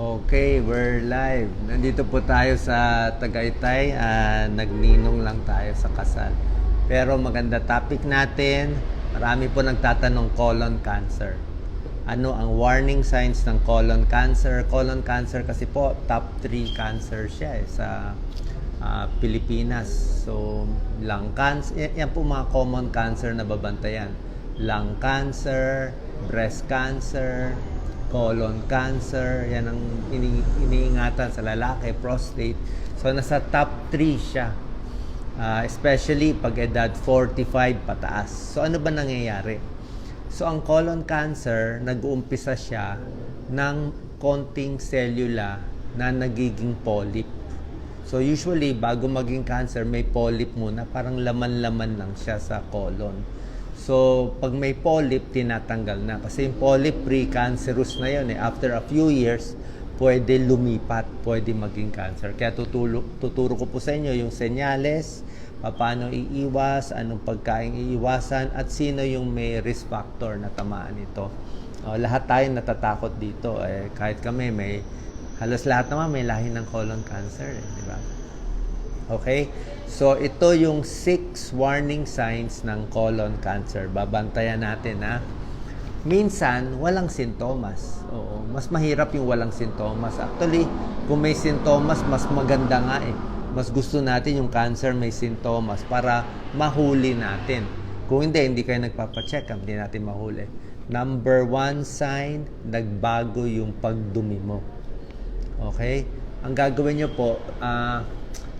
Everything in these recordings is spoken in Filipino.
Okay, we're live. Nandito po tayo sa Tagaytay. Nagninong lang tayo sa kasal. Pero maganda topic natin. Marami po nagtatanong colon cancer. Ano ang warning signs ng colon cancer? Colon cancer kasi po top 3 cancer siya sa Pilipinas. So, lung cancer, yan po mga common cancer na babantayan. Lung cancer, breast cancer, colon cancer, yan ang iniingatan sa lalaki, prostate. So, nasa top 3 siya. Especially pag edad 45 pataas. So, ano ba nangyayari? So, ang colon cancer, nag-uumpisa siya ng konting cellula na nagiging polyp. So, usually, bago maging cancer, may polyp muna. Parang laman-laman lang siya sa colon. So, pag may polyp, tinatanggal na. Kasi yung polyp, pre-cancerous na yun. After a few years, pwede lumipat, pwede maging cancer. Kaya tuturo ko po sa inyo yung senyales, paano iiwas, anong pagkain iiwasan, at sino yung may risk factor na tamaan ito. Lahat tayo natatakot dito. Kahit kami, halos lahat naman may lahi ng colon cancer. Di ba? Okay? So, ito yung 6 warning signs ng colon cancer. Babantayan natin, ha? Minsan, walang sintomas. Oo, mas mahirap yung walang sintomas. Actually, kung may sintomas, mas maganda nga eh. Mas gusto natin yung cancer may sintomas para mahuli natin. Kung hindi kayo nagpapacheck up, hindi natin mahuli. Number 1 sign, nagbago yung pagdumi mo. Okay? Ang gagawin nyo po,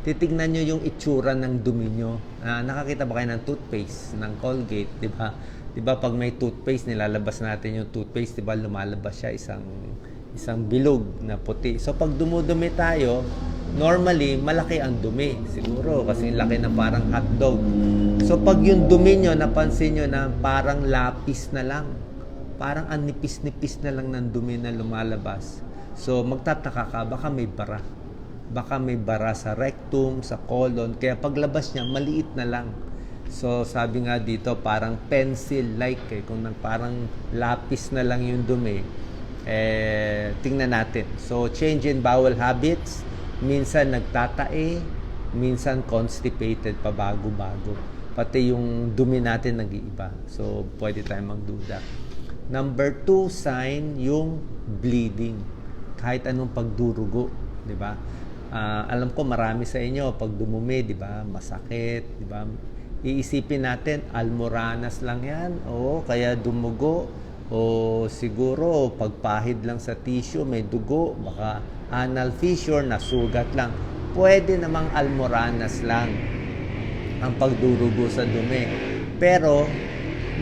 titignan nyo yung itsura ng dumi nyo. Nakakita ba kayo ng toothpaste, ng Colgate, di ba? Di ba pag may toothpaste, nilalabas natin yung toothpaste, di ba lumalabas siya isang bilog na puti. So pag dumudumi tayo, normally malaki ang dumi. Siguro kasi laki na parang hotdog. So pag yung dumi nyo, napansin nyo na parang lapis na lang. Parang ang nipis-nipis na lang ng dumi na lumalabas. So magtataka ka, baka may bara. Baka may bara sa rectum, sa colon. Kaya paglabas niya, maliit na lang. So, sabi nga dito, parang pencil-like. Kung parang lapis na lang yung dumi, tingnan natin. So, change in bowel habits. Minsan nagtatae, minsan constipated pa bago-bago. Pati yung dumi natin nag-iiba. So, pwede tayong magduda. Number 2 sign, yung bleeding. Kahit anong pagdurugo, di ba? Alam ko marami sa inyo pag dumumi, 'di ba? Masakit, 'di ba? Iisipin natin almoranas lang 'yan o kaya dumugo o siguro pagpahid lang sa tissue may dugo, baka anal fissure na sugat lang. Pwede namang almoranas lang ang pagdurugo sa dumi. Pero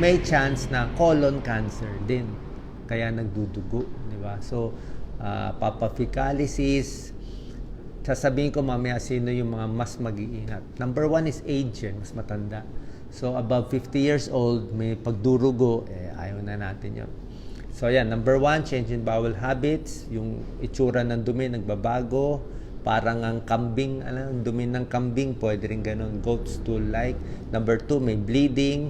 may chance na colon cancer din. Kaya nagdudugo, 'di ba? So papaficalysis. Sasabihin ko mamaya sino yung mga mas mag-iingat. Number 1 is age, mas matanda. So, above 50 years old, may pagdurugo, ayaw na natin yun. So, yan. Number 1, change in bowel habits. Yung itsura ng dumi, nagbabago. Parang ang kambing, dumi ng kambing, pwede rin ganun. Goat stool-like. Number 2, may bleeding.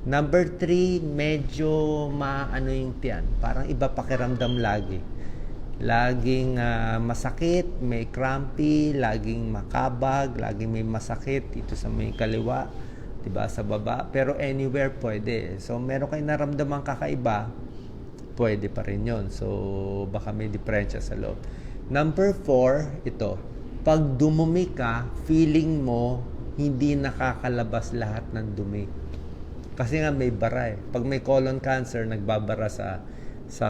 Number 3, medyo yung tiyan. Parang iba pakiramdam lagi. Laging masakit, may crampy, laging makabag, laging may masakit dito sa may kaliwa, 'di ba, sa baba, pero anywhere pwede. So meron kayong naramdamang kakaiba, pwede pa rin 'yon. So baka may diferensya sa loob. Number 4, ito. Pag dumumi ka, feeling mo hindi nakakalabas lahat ng dumi. Kasi nga may bara eh. Pag may colon cancer, nagbabara sa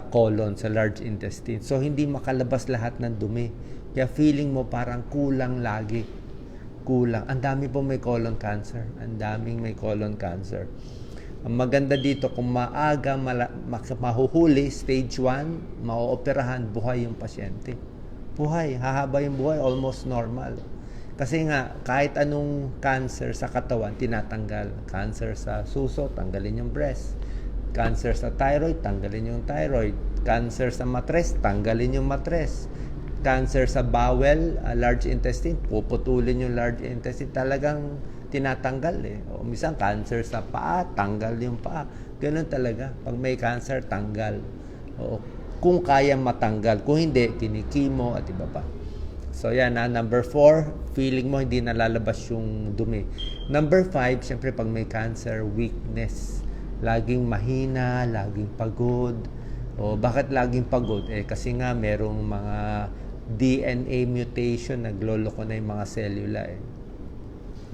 colon, sa large intestine. So, hindi makalabas lahat ng dumi. Kaya feeling mo parang kulang lagi. Kulang. Ang dami po may colon cancer. Ang daming may colon cancer. Ang maganda dito, kung maaga mahuhuli, stage 1, mauoperahan, buhay yung pasyente. Buhay. Hahaba yung buhay. Almost normal. Kasi nga, kahit anong cancer sa katawan, tinatanggal. Cancer sa suso, tanggalin yung breast. Cancer sa thyroid, tanggalin yung thyroid. Cancer sa matres, tanggalin yung matres. Cancer sa bowel, large intestine, puputulin yung large intestine. Talagang tinatanggal eh. O minsan, cancer sa paa, tanggal yung paa. Ganun talaga. Pag may cancer, tanggal. Oo. kung kaya matanggal. Kung hindi, kinikimo at iba pa. So yan na, number 4, feeling mo hindi nalalabas yung dumi. Number 5, syempre pag may cancer, weakness. Laging mahina, laging pagod. O bakit laging pagod? Kasi nga merong mga DNA mutation, nagloloko na yung mga selula.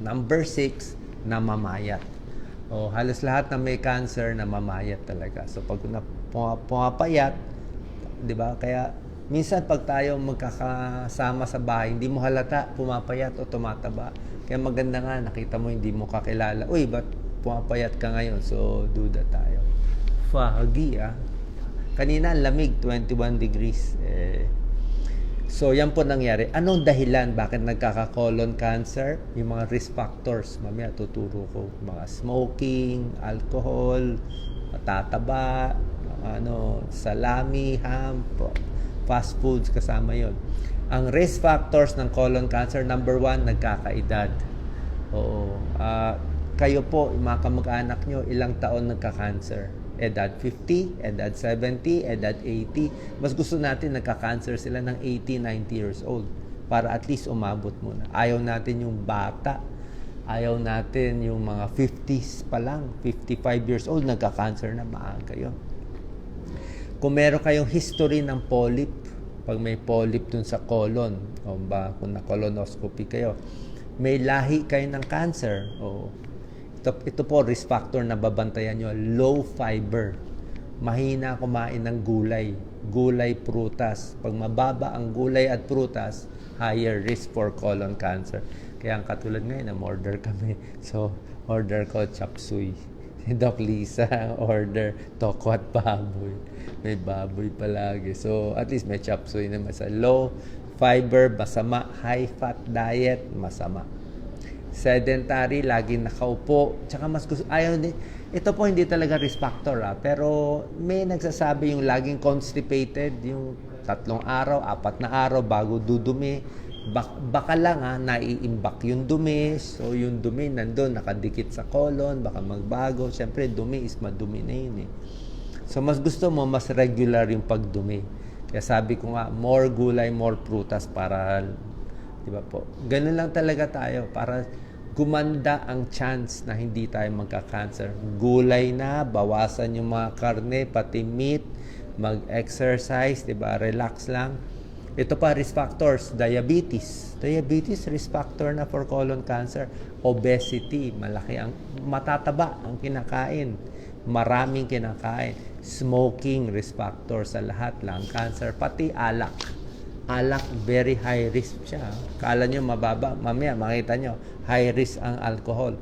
Number 6, namamayat. Halos lahat na may cancer, namamayat talaga. So pag pumapayat, di ba? Kaya minsan pag tayo magkakasama sa bahay, hindi mo halata, pumapayat o tumataba. Kaya maganda nga, nakita mo, hindi mo kakilala. Uy, ba't pumapayat ka ngayon? So, duda tayo. Foggy, Kanina, lamig, 21 degrees. So, yan po nangyari. Anong dahilan? Bakit nagkaka-colon cancer? Yung mga risk factors. Mamaya tuturo ko. Mga smoking, alcohol, matataba, salami, ham, fast foods, kasama yon. Ang risk factors ng colon cancer, number 1, nagkakaedad. Kayo po, mga kamag-anak nyo, ilang taon nagka-cancer? Edad 50, edad 70, edad 80. Mas gusto natin nagka-cancer sila ng 80, 90 years old para at least umabot muna. Ayaw natin yung bata. Ayaw natin yung mga 50s pa lang, 55 years old, nagka-cancer na, maaga yun. Kung meron kayong history ng polyp, pag may polyp dun sa colon, kung na-colonoscopy kayo, may lahi kayo ng cancer, ito po, risk factor na babantayan nyo, low fiber. Mahina kumain ng gulay, prutas. Pag mababa ang gulay at prutas, higher risk for colon cancer. Kaya ang katulad ngayon, order kami. So, order ko chop suey. Si Doc Lisa, order toko at baboy. May baboy palagi. So, at least may chop suey naman. Sa low fiber, masama. High fat diet, masama. Sedentary, laging nakaupo. Tsaka mas gusto, ito po hindi talaga risk factor, pero may nagsasabi yung laging constipated, yung 3 araw, 4 na araw bago dudumi. Baka lang nai-imbak yung dumi. So yung dumi nandun, nakadikit sa colon, baka magbago. Siyempre, dumi is madumi na yun. So mas gusto mo, mas regular yung pagdumi. Kaya sabi ko nga, more gulay, more prutas para, di ba po? Ganun lang talaga tayo para gumanda ang chance na hindi tayo magka-cancer. Gulay na, bawasan yung mga karne, pati meat, mag-exercise, di ba? Relax lang. Ito pa, risk factors, diabetes. Diabetes, risk factor na for colon cancer. Obesity, malaki ang matataba ang kinakain. Maraming kinakain. Smoking, risk factor sa lahat lang. Cancer, pati alak. Alak, very high risk siya. Kala nyo mababa, mamaya makita nyo, high risk ang alcohol.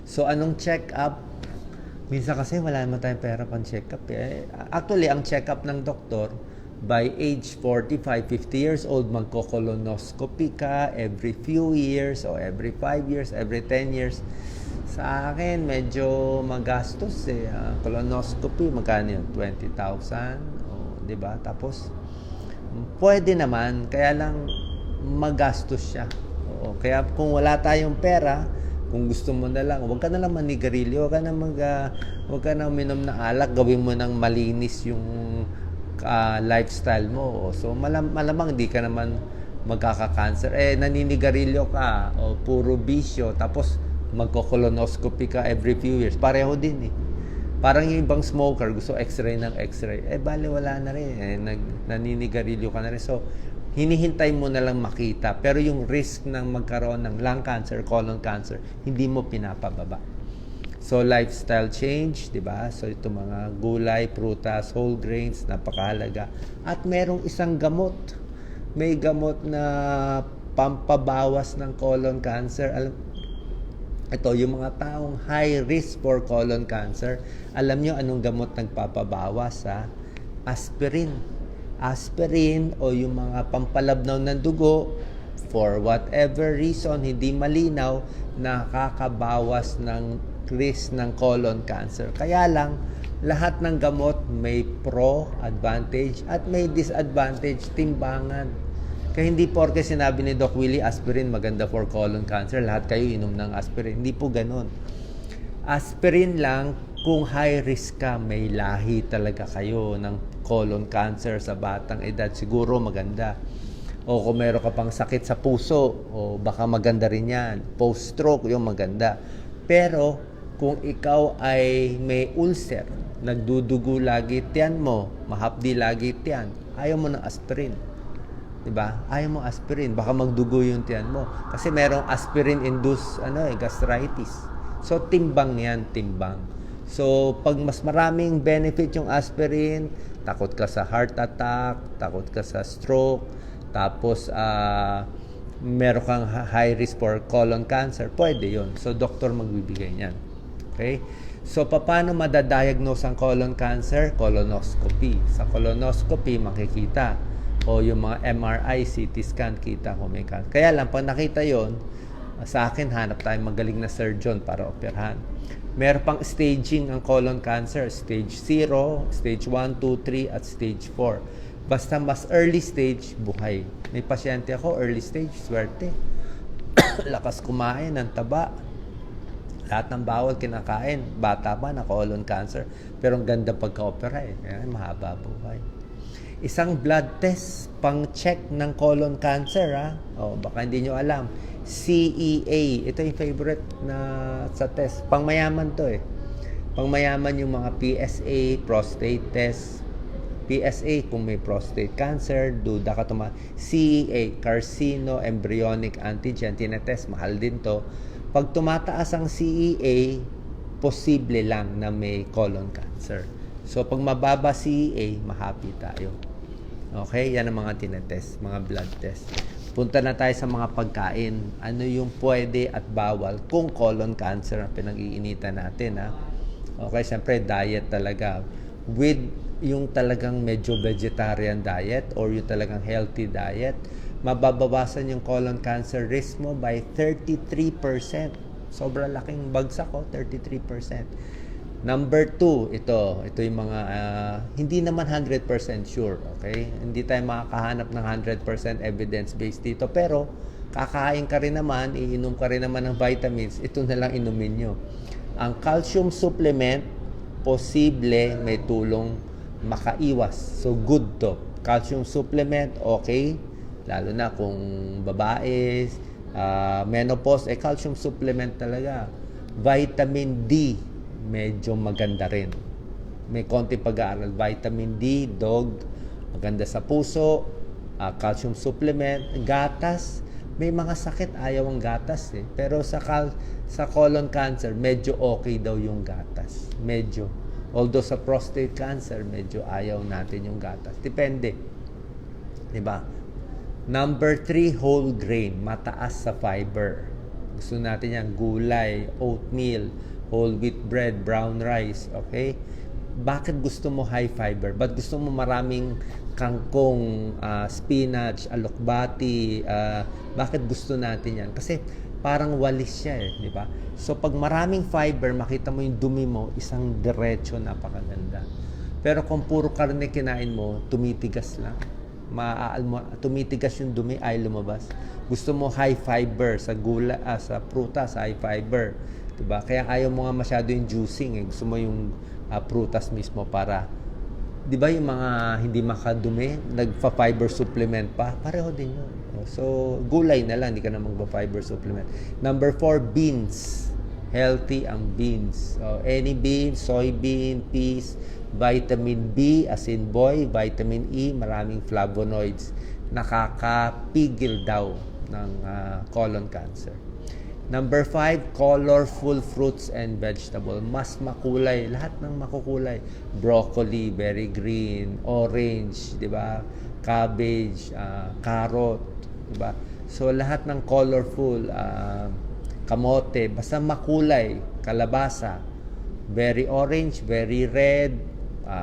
So, anong check-up? Minsan kasi wala naman tayong pera pang check-up. Actually, ang check-up ng doktor, by age 45, 50 years old, magko-colonoscopy ka every few years o every 5 years, every 10 years. Sa akin, medyo magastos colonoscopy, magkano yun? 20,000, di ba? Tapos, pwede naman, kaya lang magastos siya. Kaya kung wala tayong pera, kung gusto mo na lang, huwag ka na lang manigarilyo, huwag ka na uminom na alak, gawin mo ng malinis yung lifestyle mo. So malamang hindi ka naman magkaka-cancer. Naninigarilyo ka o puro bisyo, tapos magko-colonoscopy ka every few years. Pareho din Parang yung ibang smoker, gusto x-ray ng x-ray. Bale, wala na rin. Naninigarilyo ka na rin. So, hinihintay mo na lang makita. Pero yung risk ng magkaroon ng lung cancer, colon cancer, hindi mo pinapababa. So, lifestyle change, di ba? So, ito mga gulay, prutas, whole grains, napakahalaga. At merong isang gamot. May gamot na pampabawas ng colon cancer. Ito, yung mga taong high risk for colon cancer, alam nyo anong gamot nagpapabawas? Aspirin. Aspirin o yung mga pampalabnaw ng dugo, for whatever reason, hindi malinaw, nakakabawas ng risk ng colon cancer. Kaya lang, lahat ng gamot may pro, advantage, at may disadvantage, timbangan. Kaya hindi porke sinabi ni Doc Willie, aspirin maganda for colon cancer, lahat kayo inom ng aspirin. Hindi po ganun. Aspirin lang, Kung high risk ka, may lahi talaga kayo ng colon cancer sa batang edad, siguro maganda. O kung meron ka pang sakit sa puso, o baka maganda rin yan. Post-stroke, yung maganda. Pero kung ikaw ay may ulcer, nagdudugo lagi tiyan mo, mahapdi lagi tiyan, ayaw mo ng aspirin. Diba? Ayaw mo aspirin, baka magdugo yung tiyan mo. Kasi merong aspirin-induced gastritis. So, timbang yan, timbang. So, pag mas maraming benefit yung aspirin, takot ka sa heart attack, takot ka sa stroke, tapos meron kang high risk for colon cancer, pwede yun. So, doktor magbibigay niyan. Okay? So, paano madadiagnose ang colon cancer? Colonoscopy. Sa colonoscopy, makikita. O yung mga MRI, CT scan, kita kung may cancer. Kaya lang, pag nakita yon, sa akin, hanap tayo magaling na surgeon para operahan. Meron pang staging ang colon cancer. Stage 0, stage 1, 2, 3, at stage 4. Basta mas early stage, buhay. May pasyente ako, early stage, swerte. Lakas kumain ng taba. Lahat ng bawal kinakain. Bata pa na colon cancer. Pero ang ganda pagka-opera eh. Kaya mahaba buhay. Isang blood test pang-check ng colon cancer, ha? O, baka hindi nyo alam. CEA. Ito yung favorite na sa test. Pangmayaman to eh. Pangmayaman yung mga PSA, prostate test. PSA kung may prostate cancer, duda ka CEA, carcino embryonic antigen, tinetest, mahal din to. Pag tumataas ang CEA, posible lang na may colon cancer. So, pag mababa CEA, mahappy tayo. Okay? Yan ang mga tinetest, mga blood test. Punta na tayo sa mga pagkain. Ano yung pwede at bawal kung colon cancer ang pinag-iinitan natin, ha? Okay, siyempre, diet talaga. With yung talagang medyo vegetarian diet or yung talagang healthy diet, mababawasan yung colon cancer risk mo by 33%. Sobrang laking bagsak ko, 33%. Number 2, ito yung mga hindi naman 100% sure, okay? Hindi tayo makakahanap ng 100% evidence-based dito, pero kakain ka rin naman, iinom ka rin naman ng vitamins, ito na lang inumin nyo. Ang calcium supplement, posible may tulong makaiwas. So, good to. Calcium supplement, okay. Lalo na kung babae, menopause, calcium supplement talaga. Vitamin D, medyo maganda rin. May konti pag-aaral. Vitamin D, dog, maganda sa puso, calcium supplement, gatas. May mga sakit, ayaw ang gatas eh. Pero sa colon cancer, medyo okay daw yung gatas. Medyo. Although sa prostate cancer, medyo ayaw natin yung gatas. Depende. Diba? Number 3, whole grain. Mataas sa fiber. Gusto natin yan, gulay, oatmeal, whole wheat bread, brown rice. Okay? Bakit gusto mo high fiber? Ba't gusto mo maraming kangkong, spinach, alokbati? Bakit gusto natin yan? Kasi parang walis siya eh, di ba? So pag maraming fiber, makita mo yung dumi mo, isang diretso, napakaganda. Pero kung puro karne kinain mo, tumitigas lang. Tumitigas yung dumi, ay lumabas. Gusto mo high fiber sa gula, sa prutas, high fiber, di ba? Kaya ayaw mo nga masyado yung juicing eh. Gusto mo yung prutas mismo para, di ba yung mga hindi makadumi, nagpa-fiber supplement pa, pareho din yun. So, gulay na lang, hindi ka na magpa-fiber supplement. Number 4, beans. Healthy ang beans. So, any beans, soybean, peas, vitamin B, as in boy, vitamin E, maraming flavonoids. Nakakapigil daw ng colon cancer. Number 5, colorful fruits and vegetable. Mas makulay. Lahat ng makukulay. Broccoli, very green, orange, di ba? Cabbage, carrot, di ba? So, lahat ng colorful, kamote, basta makulay, kalabasa, very orange, very red,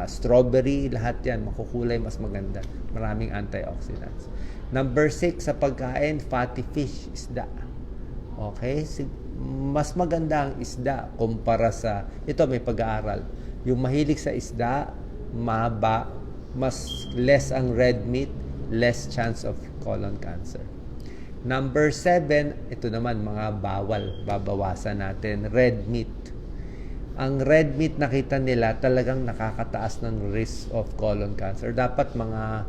strawberry, lahat yan, makukulay, mas maganda. Maraming antioxidants. Number 6, sa pagkain, fatty fish, isda. Okay? Mas maganda ang isda kumpara sa, ito may pag-aaral, yung mahilig sa isda, mas less ang red meat, less chance of colon cancer. Number 7, ito naman mga bawal, babawasan natin, red meat. ang red meat nakita nila talagang nakakataas ng risk of colon cancer. Dapat mga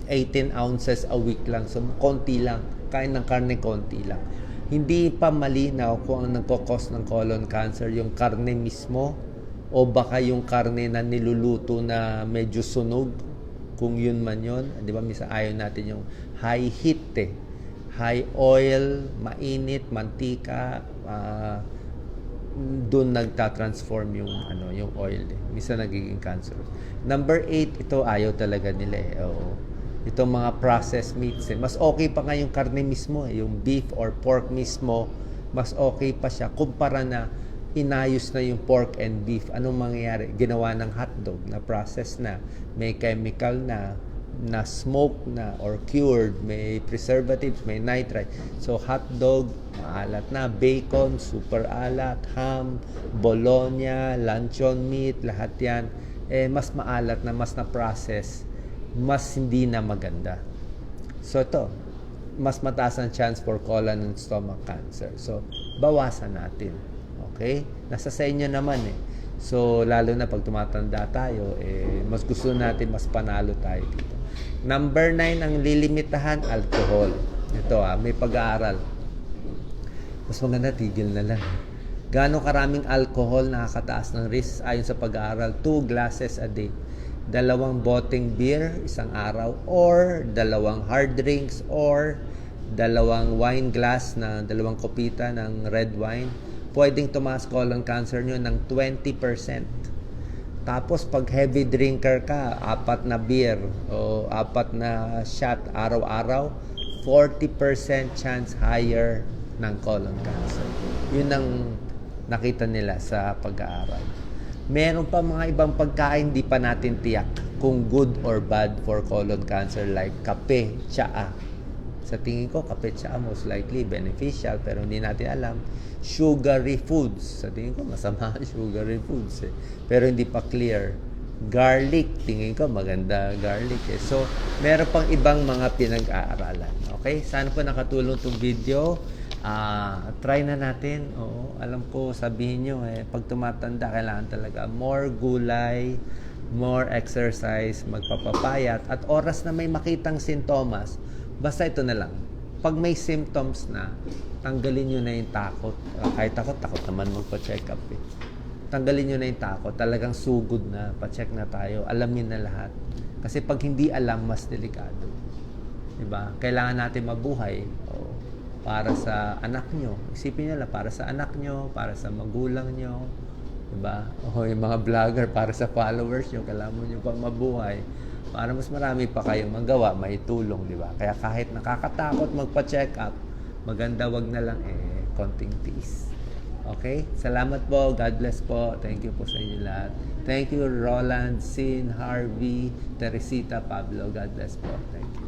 18 ounces a week lang. So, konti lang. Kain ng karne, konti lang. Hindi pa malinaw kung ang nagkakos ng colon cancer yung karne mismo o baka yung karne na niluluto na medyo sunog. Kung yun man yun. Di ba, misa ayaw natin yung high heat high oil, mainit, mantika, doon nagta-transform yung oil Misa nagiging cancer. Number 8, ito ayaw talaga nila Itong mga processed meats mas okay pa nga yung karne mismo yung beef or pork mismo, mas okay pa siya kumpara na inayos na yung pork and beef. Anong mangyayari? Ginawa ng hotdog na process na, may chemical na smoke na or cured, may preservatives, may nitrite. So hotdog, maalat na, bacon, super alat, ham, bologna, luncheon meat, lahat yan, mas maalat na, mas na-process, mas hindi na maganda. So ito, mas mataas ang chance for colon and stomach cancer. So, bawasan natin. Okay? Nasa sa inyo naman So, lalo na pag tumatanda tayo, mas gusto natin mas panalo tayo dito. Number 9, ang lilimitahan, alcohol. Ito may pag-aaral. Mas maganda, tigil na lang. Gaano karaming alcohol nakakataas ng risk ayon sa pag-aaral? 2 glasses a day. 2 boteng beer isang araw, or 2 hard drinks, or 2 wine glass na 2 kopita ng red wine. Pwedeng tumaas colon cancer nyo ng 20%. Tapos pag heavy drinker ka, 4 na beer o 4 na shot araw-araw, 40% chance higher ng colon cancer. Yun ang nakita nila sa pag-aaral. Meron pa mga ibang pagkain di pa natin tiyak kung good or bad for colon cancer, like kape, tsaa. Sa tingin ko, kape, tsaa most likely beneficial, pero hindi natin alam. Sugary foods, sa tingin ko masama ang sugary foods pero hindi pa clear. Garlic, tingin ko maganda garlic So, meron pang ibang mga pinag-aaralan. Okay? Sana po nakatulong itong video. Try na natin. Alam ko, sabihin nyo pag tumatanda, kailangan talaga more gulay, more exercise, magpapapayat, at oras na may makitang sintomas, basta ito na lang. Pag may symptoms na, tanggalin nyo na yung takot. Kahit takot naman magpa-check up Tanggalin nyo na yung takot. Talagang sugod na. Pa-check na tayo. Alamin na lahat. Kasi pag hindi alam, mas delikado. Diba? Kailangan natin mabuhay para sa anak nyo. Isipin nyo lang, para sa anak nyo, para sa magulang nyo. Diba? Yung mga vlogger, para sa followers nyo, kailangan nyo pang mabuhay. Para mas marami pa kayong magawa, may tulong, di ba? Kaya kahit nakakatakot magpa-check up, maganda wag na lang konting tiis. Okay? Salamat po. God bless po. Thank you po sa inyo lahat. Thank you, Roland, Sin, Harvey, Teresita, Pablo. God bless po. Thank you.